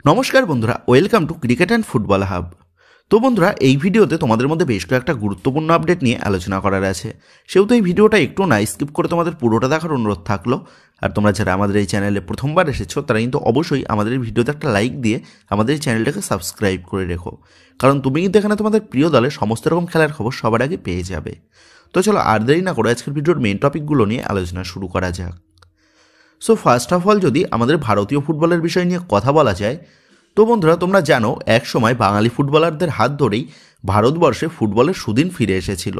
নমস্কার বন্ধুরা, welcome to cricket and football hub. তো বন্ধুরা, এই ভিডিওতে তোমাদের মধ্যে বেশ কয়েকটা গুরুত্বপূর্ণ আপডেট নিয়ে আলোচনা করার আছে। সেহেতু এই ভিডিওটা একটু না স্কিপ করে তোমাদের পুরোটা দেখার অনুরোধ থাকলো। আর তোমরা যারা আমাদের এই চ্যানেলে প্রথমবার এসেছো তারা কিন্তু অবশ্যই আমাদের এই ভিডিওতে একটা লাইক দিয়ে আমাদের এই চ্যানেলটাকে সাবস্ক্রাইব করে রেখো, কারণ তুমি কিন্তু এখানে তোমাদের প্রিয় দলের সমস্ত রকম খেলার খবর সবার আগে পেয়ে যাবে। তো চলো আর দেরি না করে আজকের ভিডিওর মেইন টপিকগুলো নিয়ে আলোচনা শুরু করা যাক। সো ফার্স্ট অফ অল যদি আমাদের ভারতীয় ফুটবলের বিষয় নিয়ে কথা বলা যায়, তো বন্ধুরা তোমরা জানো এক সময় বাঙালি ফুটবলারদের হাত ধরেই ভারতবর্ষে ফুটবলের সুদিন ফিরে এসেছিল,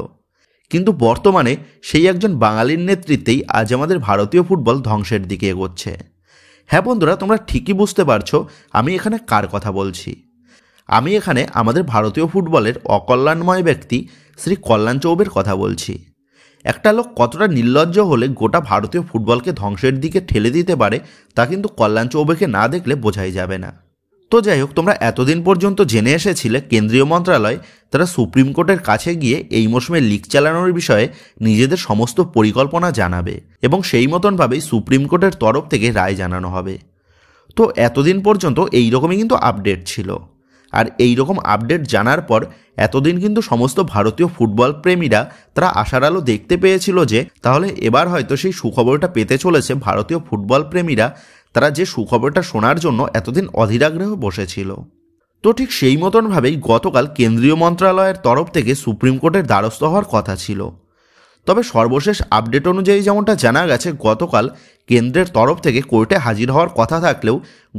কিন্তু বর্তমানে সেই একজন বাঙালির নেতৃত্বেই আজ আমাদের ভারতীয় ফুটবল ধ্বংসের দিকে এগোচ্ছে। হ্যাঁ বন্ধুরা, তোমরা ঠিকই বুঝতে পারছো আমি এখানে কার কথা বলছি। আমি এখানে আমাদের ভারতীয় ফুটবলের অকল্যাণময় ব্যক্তি শ্রী কল্যাণ চৌবের কথা বলছি। একটা লোক কতটা নির্লজ্জ হলে গোটা ভারতীয় ফুটবলকে ধ্বংসের দিকে ঠেলে দিতে পারে তা কিন্তু কল্যাণ চৌবেকে না দেখলে বোঝাই যাবে না। তো যাই হোক, তোমরা এতদিন পর্যন্ত জেনে এসেছিলে কেন্দ্রীয় মন্ত্রণালয় তারা সুপ্রিম কোর্টের কাছে গিয়ে এই মরশুমে লিগ চালানোর বিষয়ে নিজেদের সমস্ত পরিকল্পনা জানাবে এবং সেই মতনভাবেই সুপ্রিম কোর্টের তরফ থেকে রায় জানানো হবে। তো এতদিন পর্যন্ত এই রকমই কিন্তু আপডেট ছিল। আর এই রকম আপডেট জানার পর এতদিন কিন্তু সমস্ত ভারতীয় ফুটবল প্রেমীরা তারা আশার আলো দেখতে পেয়েছিল যে তাহলে এবার হয়তো সেই সুখবরটা পেতে চলেছে ভারতীয় ফুটবল প্রেমীরা, তারা যে সুখবরটা শোনার জন্য এতদিন অধীরাগ্রহে বসেছিল। তো ঠিক সেই মতনভাবেই গতকাল কেন্দ্রীয় মন্ত্রণালয়ের তরফ থেকে সুপ্রিম কোর্টের দ্বারস্থ হওয়ার কথা ছিল। তবে সর্বশেষ আপডেট অনুযায়ী যেমনটা জানা গেছে, গতকাল কেন্দ্রের তরফ থেকে কোর্টে হাজির হওয়ার কথা থাকলেও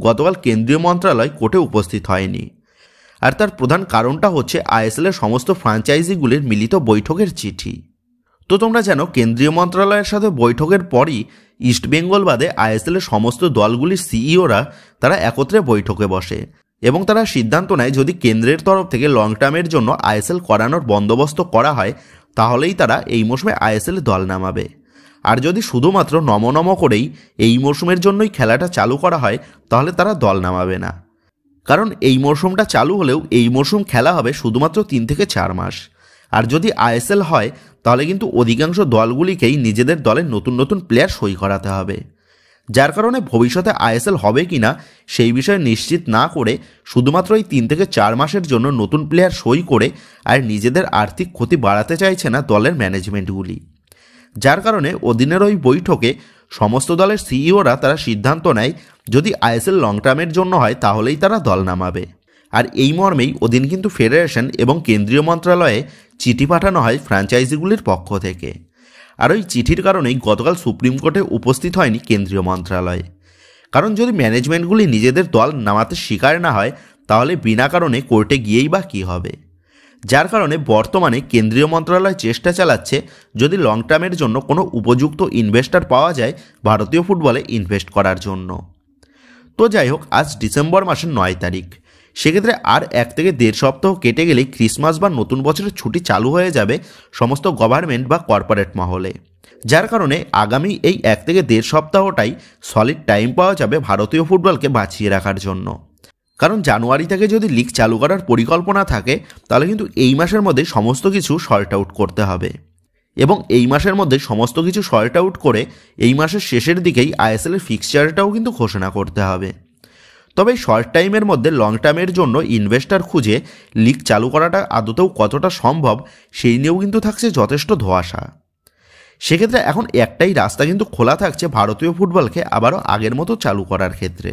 গতকাল কেন্দ্রীয় মন্ত্রণালয় কোর্টে উপস্থিত হয়নি। আর তার প্রধান কারণটা হচ্ছে আইএসএলের সমস্ত ফ্র্যাঞ্চাইজিগুলির মিলিত বৈঠকের চিঠি। তো তোমরা জানো কেন্দ্রীয় মন্ত্রণালয়ের সাথে বৈঠকের পরই ইস্টবেঙ্গল বাদে আইএসএলের সমস্ত দলগুলির সিইওরা তারা একত্রে বৈঠকে বসে এবং তারা সিদ্ধান্ত নেয় যদি কেন্দ্রের তরফ থেকে লং টার্মের জন্য আইএসএল করানোর বন্দোবস্ত করা হয় তাহলেই তারা এই মরশুমে আইএসএল দল নামাবে। আর যদি শুধুমাত্র নম করেই এই মরশুমের জন্যই খেলাটা চালু করা হয় তাহলে তারা দল নামাবে না, কারণ এই মরশুমটা চালু হলেও এই মরশুম খেলা হবে শুধুমাত্র 3 থেকে 4 মাস। আর যদি আইএসএল হয় তাহলে কিন্তু অধিকাংশ দলগুলিকেই নিজেদের দলে নতুন নতুন প্লেয়ার সই করাতে হবে, যার কারণে ভবিষ্যতে আইএসএল হবে কি না সেই বিষয়ে নিশ্চিত না করে শুধুমাত্র এই 3 থেকে 4 মাসের জন্য নতুন প্লেয়ার সই করে আর নিজেদের আর্থিক ক্ষতি বাড়াতে চাইছে না দলের ম্যানেজমেন্টগুলি। যার কারণে ওদিনের ওই বৈঠকে সমস্ত দলের সিইওরা তারা সিদ্ধান্ত নেয় যদি আইএসএল লং টার্মের জন্য হয় তাহলেই তারা দল নামাবে। আর এই মর্মেই ওদিন কিন্তু ফেডারেশন এবং কেন্দ্রীয় মন্ত্রণালয়ে চিঠি পাঠানো হয় ফ্র্যাঞ্চাইজিগুলির পক্ষ থেকে। আর ওই চিঠির কারণেই গতকাল সুপ্রিম কোর্টে উপস্থিত হয়নি কেন্দ্রীয় মন্ত্রণালয়, কারণ যদি ম্যানেজমেন্টগুলি নিজেদের দল নামাতে স্বীকার না হয় তাহলে বিনা কারণে কোর্টে গিয়েই বা কী হবে। যার কারণে বর্তমানে কেন্দ্রীয় মন্ত্রণালয় চেষ্টা চালাচ্ছে যদি লং টার্মের জন্য কোনো উপযুক্ত ইনভেস্টর পাওয়া যায় ভারতীয় ফুটবলে ইনভেস্ট করার জন্য। তো যাই হোক, আজ ডিসেম্বর মাসের 9 তারিখ, সেক্ষেত্রে আর 1 থেকে 1.5 সপ্তাহ কেটে গেলেই ক্রিসমাস বা নতুন বছরের ছুটি চালু হয়ে যাবে সমস্ত গভর্নমেন্ট বা কর্পোরেট মহলে। যার কারণে আগামী এই 1 থেকে 1.5 সপ্তাহটাই সলিড টাইম পাওয়া যাবে ভারতীয় ফুটবলকে বাঁচিয়ে রাখার জন্য। কারণ জানুয়ারি থেকে যদি লিগ চালু করার পরিকল্পনা থাকে তাহলে কিন্তু এই মাসের মধ্যে সমস্ত কিছু সর্ট আউট করতে হবে এবং এই মাসের মধ্যে সমস্ত কিছু সর্ট আউট করে এই মাসের শেষের দিকেই আইএসএলের ফিক্সচারটাও কিন্তু ঘোষণা করতে হবে। তবে শর্ট টাইমের মধ্যে লং টার্মের জন্য ইনভেস্টর খুঁজে লিগ চালু করাটা আদতেও কতটা সম্ভব সেই নিয়েও কিন্তু থাকছে যথেষ্ট ধোঁয়াশা। সেক্ষেত্রে এখন একটাই রাস্তা কিন্তু খোলা থাকছে ভারতীয় ফুটবলকে আবারও আগের মতো চালু করার ক্ষেত্রে,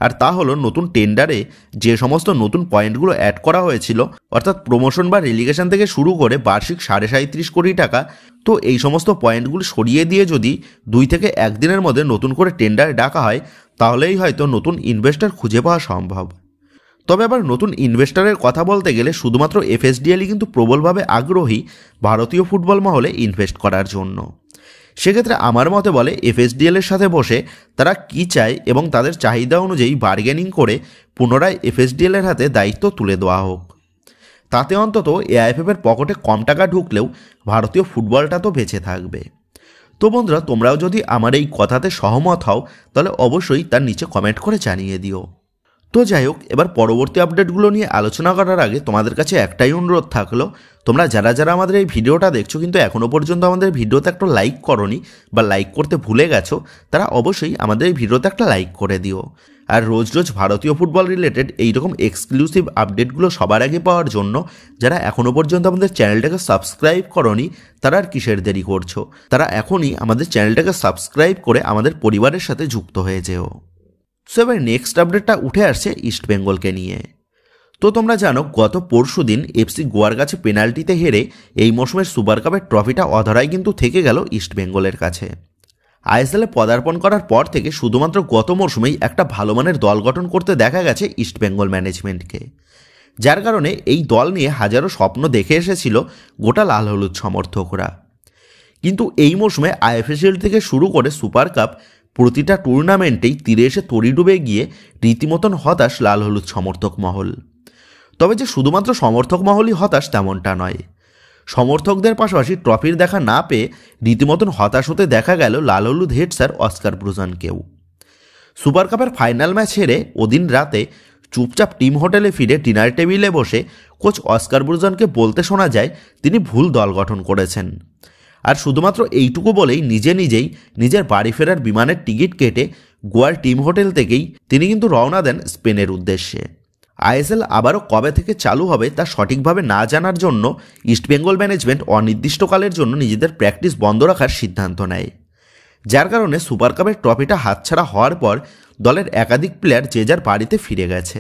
আর তা হলো নতুন টেন্ডারে যে সমস্ত নতুন পয়েন্টগুলো অ্যাড করা হয়েছিল, অর্থাৎ প্রমোশন বা রেলিগেশন থেকে শুরু করে বার্ষিক 37.5 কোটি টাকা, তো এই সমস্ত পয়েন্টগুলো সরিয়ে দিয়ে যদি 2 থেকে 1 দিনের মধ্যে নতুন করে টেন্ডার ডাকা হয় তাহলেই হয়তো নতুন ইনভেস্টর খুঁজে পাওয়া সম্ভব। তবে আবার নতুন ইনভেস্টরের কথা বলতে গেলে শুধুমাত্র এফএসডিএলই কিন্তু প্রবলভাবে আগ্রহী ভারতীয় ফুটবল মহলে ইনভেস্ট করার জন্য। সেক্ষেত্রে আমার মতে বলে এফএসডিএলের সাথে বসে তারা কী চায় এবং তাদের চাহিদা অনুযায়ী বার্গেনিং করে পুনরায় এফএসডিএলের হাতে দায়িত্ব তুলে দেওয়া হোক। তাতে অন্তত এআইএফএফের পকেটে কম টাকা ঢুকলেও ভারতীয় ফুটবলটা তো বেঁচে থাকবে। তো বন্ধুরা, তোমরাও যদি আমার এই কথাতে সহমত হও তাহলে অবশ্যই তার নিচে কমেন্ট করে জানিয়ে দিও। তো যাই হোক, এবার পরবর্তী আপডেটগুলো নিয়ে আলোচনা করার আগে তোমাদের কাছে একটাই অনুরোধ থাকলো, তোমরা যারা যারা আমাদের এই ভিডিওটা দেখছো কিন্তু এখনও পর্যন্ত আমাদের ভিডিওতে একটা লাইক করোনি বা লাইক করতে ভুলে গেছো, তারা অবশ্যই আমাদের এই ভিডিওতে একটা লাইক করে দিও। আর রোজ রোজ ভারতীয় ফুটবল রিলেটেড এইরকম এক্সক্লুসিভ আপডেটগুলো সবার আগে পাওয়ার জন্য যারা এখনও পর্যন্ত আমাদের চ্যানেলটাকে সাবস্ক্রাইব করনি তারা আর কিসের দেরি করছো, তারা এখনই আমাদের চ্যানেলটাকে সাবস্ক্রাইব করে আমাদের পরিবারের সাথে যুক্ত হয়ে যেও। সো এবার নেক্সট আপডেটটা উঠে আসছে ইস্টবেঙ্গলকে নিয়ে। তো তোমরা জানো গত পরশুদিন এফসি গোয়ার কাছে পেনাল্টিতে হেরে এই মৌসুমের সুপার কাপের ট্রফিটা অধরাই কিন্তু থেকে গেল ইস্টবেঙ্গলের কাছে। আইএসএলে পদার্পণ করার পর থেকে শুধুমাত্র গত মরশুমেই একটা ভালো মানের দল গঠন করতে দেখা গেছে ইস্টবেঙ্গল ম্যানেজমেন্টকে, যার কারণে এই দল নিয়ে হাজারো স্বপ্ন দেখে এসেছিল গোটা লাল হলুদ সমর্থকরা। কিন্তু এই মরশুমে আইএফএসএল থেকে শুরু করে সুপার কাপ প্রতিটা টুর্নামেন্টেই তীরে এসে তরি ডুবে গিয়ে রীতিমতন হতাশ লাল হলুদ সমর্থক মহল। তবে যে শুধুমাত্র সমর্থক মহলই হতাশ তেমনটা নয়, সমর্থকদের পাশাপাশি ট্রফির দেখা না পেয়ে রীতিমতন হতাশ হতে দেখা গেল লাল হলুদ হেড স্যার অস্কার ব্রুজনকেও। সুপার কাপের ফাইনাল ম্যাচ হেরে ওদিন রাতে চুপচাপ টিম হোটেলে ফিরে ডিনার টেবিলে বসে কোচ অস্কার ব্রুজনকে বলতে শোনা যায় তিনি ভুল দল গঠন করেছেন। আর শুধুমাত্র এইটুকু বলেই নিজেই নিজের বাড়ি ফেরার বিমানের টিকিট কেটে গোয়ার টিম হোটেল থেকেই তিনি কিন্তু রওনা দেন স্পেনের উদ্দেশ্যে। আইএসএল আবারও কবে থেকে চালু হবে তা সঠিকভাবে না জানার জন্য ইস্টবেঙ্গল ম্যানেজমেন্ট অনির্দিষ্টকালের জন্য নিজেদের প্র্যাকটিস বন্ধ রাখার সিদ্ধান্ত নেয়, যার কারণে সুপার কাপের ট্রফিটা হাতছাড়া হওয়ার পর দলের একাধিক প্লেয়ার যে যার বাড়িতে ফিরে গেছে।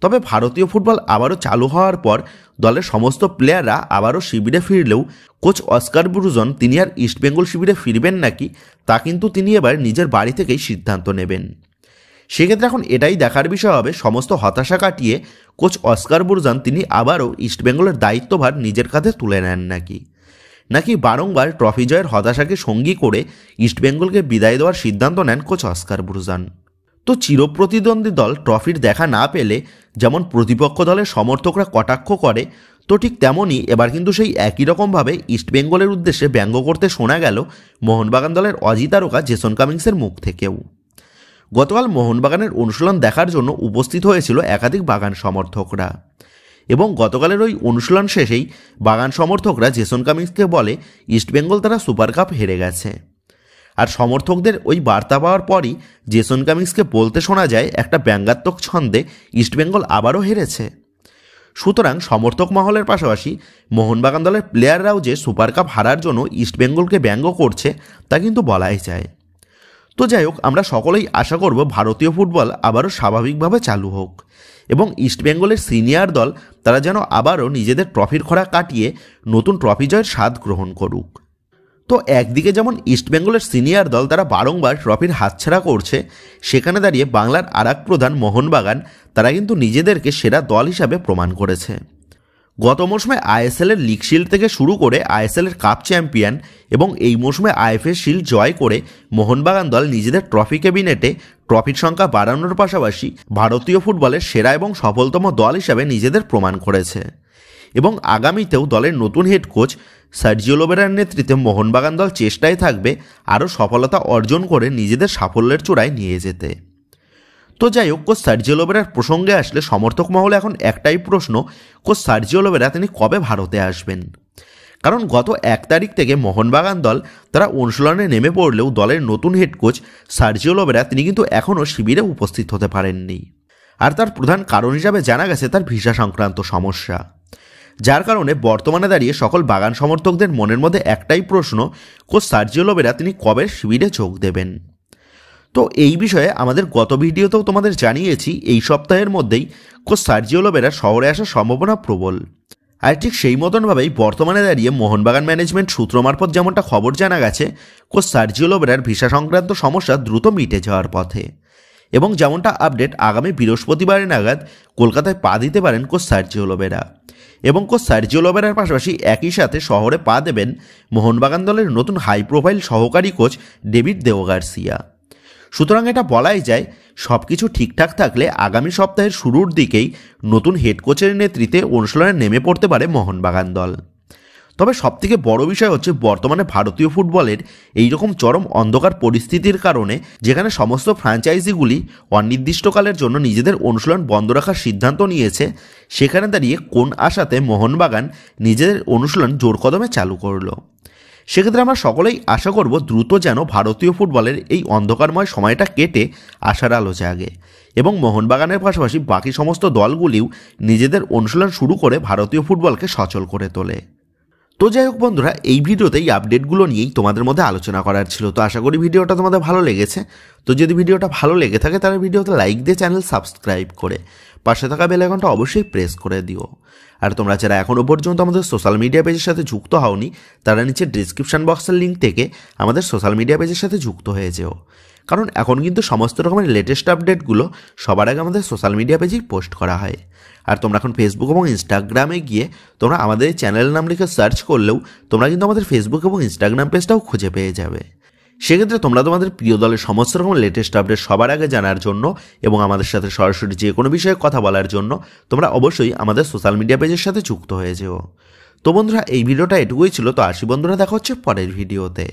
তবে ভারতীয় ফুটবল আবারও চালু হওয়ার পর দলের সমস্ত প্লেয়াররা আবারও শিবিরে ফিরলেও কোচ অস্কার ব্রুজন তিনি আর ইস্টবেঙ্গল শিবিরে ফিরবেন নাকি তা কিন্তু তিনি এবার নিজের বাড়ি থেকেই সিদ্ধান্ত নেবেন। সেক্ষেত্রে এখন এটাই দেখার বিষয় হবে সমস্ত হতাশা কাটিয়ে কোচ অস্কার ব্রুজন তিনি আবারও ইস্টবেঙ্গলের দায়িত্বভার নিজের কাঁধে তুলে নেন নাকি বারংবার ট্রফি জয়ের হতাশাকে সঙ্গী করে ইস্টবেঙ্গলকে বিদায় দেওয়ার সিদ্ধান্ত নেন কোচ অস্কার ব্রুজন। তো চিরপ্রতিদ্বন্দ্বী দল ট্রফির দেখা না পেলে যেমন প্রতিপক্ষ দলের সমর্থকরা কটাক্ষ করে, তো ঠিক তেমনই এবার কিন্তু সেই একই রকমভাবে ইস্টবেঙ্গলের উদ্দেশ্যে ব্যঙ্গ করতে শোনা গেল মোহনবাগান দলের অজি তারকা জেসন কামিংসের মুখ থেকেও। গতকাল মোহনবাগানের অনুশীলন দেখার জন্য উপস্থিত হয়েছিল একাধিক বাগান সমর্থকরা, এবং গতকালের ওই অনুশীলন শেষেই বাগান সমর্থকরা জেসন কামিংসকে বলে ইস্টবেঙ্গল তারা সুপার কাপ হেরে গেছে। আর সমর্থকদের ওই বার্তা পাওয়ার পরই জেসন কামিংসকে বলতে শোনা যায় একটা ব্যঙ্গাত্মক ছন্দে ইস্টবেঙ্গল আবারও হেরেছে। সুতরাং সমর্থক মহলের পাশাপাশি মোহনবাগান দলের প্লেয়াররাও যে সুপার কাপ হারার জন্য ইস্টবেঙ্গলকে ব্যঙ্গ করছে তা কিন্তু বলাই যায়। তো যাই হোক, আমরা সকলেই আশা করব ভারতীয় ফুটবল আবারও স্বাভাবিকভাবে চালু হোক এবং ইস্টবেঙ্গলের সিনিয়র দল তারা যেন আবারও নিজেদের ট্রফির খরা কাটিয়ে নতুন ট্রফি জয়ের স্বাদ গ্রহণ করুক। তো একদিকে যেমন ইস্টবেঙ্গলের সিনিয়র দল তারা বারংবার ট্রফির হাতছাড়া করছে, সেখানে দাঁড়িয়ে বাংলার আরেক প্রধান মোহনবাগান তারা কিন্তু নিজেদেরকে সেরা দল হিসাবে প্রমাণ করেছে। গত মৌসুমে আইএসএলের লিগ শিল্ড থেকে শুরু করে আইএসএলের কাপ চ্যাম্পিয়ন এবং এই মৌসুমে আইএফএ শিল্ড জয় করে মোহনবাগান দল নিজেদের ট্রফি ক্যাবিনেটে ট্রফির সংখ্যা বাড়ানোর পাশাপাশি ভারতীয় ফুটবলের সেরা এবং সফলতম দল হিসাবে নিজেদের প্রমাণ করেছে। এবং আগামীতেও দলের নতুন হেড কোচ সার্জিও লোবেরার নেতৃত্বে মোহনবাগান দল চেষ্টায় থাকবে আরও সফলতা অর্জন করে নিজেদের সাফল্যের চূড়ায় নিয়ে যেতে। তো যাই হোক, কোচ সার্জিও লোবেরার প্রসঙ্গে আসলে সমর্থক মহলে এখন একটাই প্রশ্ন, কোচ সার্জিও লোবেরা তিনি কবে ভারতে আসবেন? কারণ গত 1 তারিখ থেকে মোহনবাগান দল তারা অনুশীলনে নেমে পড়লেও দলের নতুন হেড কোচ সার্জিও লোবেরা তিনি কিন্তু এখনও শিবিরে উপস্থিত হতে পারেননি। আর তার প্রধান কারণ হিসাবে জানা গেছে তার ভিসা সংক্রান্ত সমস্যা, যার কারণে বর্তমানে দাঁড়িয়ে সকল বাগান সমর্থকদের মনের মধ্যে একটাই প্রশ্ন, কোচ সার্জিও লোবেরা তিনি কবে শিবিরে যোগ দেবেন। তো এই বিষয়ে আমাদের গত ভিডিওতেও তোমাদের জানিয়েছি এই সপ্তাহের মধ্যেই কোচ সার্জিও লোবেরা শহরে আসার সম্ভাবনা প্রবল। আর ঠিক সেই মতনভাবেই বর্তমানে দাঁড়িয়ে মোহনবাগান ম্যানেজমেন্ট সূত্র মারফত যেমনটা খবর জানা গেছে, কোচ সার্জিও লোবেরার ভিসা সংক্রান্ত সমস্যা দ্রুত মিটে যাওয়ার পথে, এবং যেমনটা আপডেট আগামী বৃহস্পতিবার নাগাদ কলকাতায় পা দিতে পারেন কোচ সার্জিও লোবেরা। এবং কোচ সার্জিও লোবেরার পাশাপাশি একই সাথে শহরে পা দেবেন মোহনবাগান দলের নতুন হাই প্রোফাইল সহকারী কোচ ডেভিড দেও গার্সিয়া। সুতরাং এটা বলাই যায় সব কিছু ঠিকঠাক থাকলে আগামী সপ্তাহের শুরুর দিকেই নতুন হেড কোচের নেতৃত্বে অনুশীলনে নেমে পড়তে পারে মোহনবাগান দল। তবে সবথেকে বড় বিষয় হচ্ছে বর্তমানে ভারতীয় ফুটবলের এইরকম চরম অন্ধকার পরিস্থিতির কারণে যেখানে সমস্ত ফ্র্যাঞ্চাইজিগুলি অনির্দিষ্টকালের জন্য নিজেদের অনুশীলন বন্ধ রাখার সিদ্ধান্ত নিয়েছে, সেখানে দাঁড়িয়ে কোন আশাতে মোহনবাগান নিজেদের অনুশীলন জোর কদমে চালু করলো। সেক্ষেত্রে আমরা সকলেই আশা করব দ্রুত যেন ভারতীয় ফুটবলের এই অন্ধকারময় সময়টা কেটে আশার আলো জাগে এবং মোহনবাগানের পাশাপাশি বাকি সমস্ত দলগুলিও নিজেদের অনুশীলন শুরু করে ভারতীয় ফুটবলকে সচল করে তোলে। তো যাই হোক বন্ধুরা, এই ভিডিওতে এই আপডেটগুলো নিয়েই তোমাদের মধ্যে আলোচনা করার ছিল। তো আশা করি ভিডিওটা তোমাদের ভালো লেগেছে। তো যদি ভিডিওটা ভালো লেগে থাকে তাহলে ভিডিওতে লাইক দিয়ে চ্যানেল সাবস্ক্রাইব করে পাশে থাকা বেল আইকনটা অবশ্যই প্রেস করে দিও। আর তোমরা যারা এখনও পর্যন্ত আমাদের সোশ্যাল মিডিয়া পেজের সাথে যুক্ত হওনি তারা নিচে ডিসক্রিপশন বক্সের লিঙ্ক থেকে আমাদের সোশ্যাল মিডিয়া পেজের সাথে যুক্ত হয়ে যেও, কারণ এখন কিন্তু সমস্ত রকমের লেটেস্ট আপডেটগুলো সবার আগে আমাদের সোশ্যাল মিডিয়া পেজেই পোস্ট করা হয়। আর তোমরা এখন ফেসবুক এবং ইনস্টাগ্রামে গিয়ে তোমরা আমাদের এই চ্যানেলের নাম লিখে সার্চ করলেও তোমরা কিন্তু আমাদের ফেসবুক এবং ইনস্টাগ্রাম পেজটাও খুঁজে পেয়ে যাবে। সেক্ষেত্রে তোমরা তোমাদের প্রিয় দলের সমস্ত রকম লেটেস্ট আপডেট সবার আগে জানার জন্য এবং আমাদের সাথে সরাসরি যে কোনো বিষয়ে কথা বলার জন্য তোমরা অবশ্যই আমাদের সোশ্যাল মিডিয়া পেজের সাথে যুক্ত হয়ে যেও। তো বন্ধুরা, এই ভিডিওটা এটুকুই ছিল। তো আসি বন্ধুরা, দেখা হচ্ছে পরের ভিডিওতে।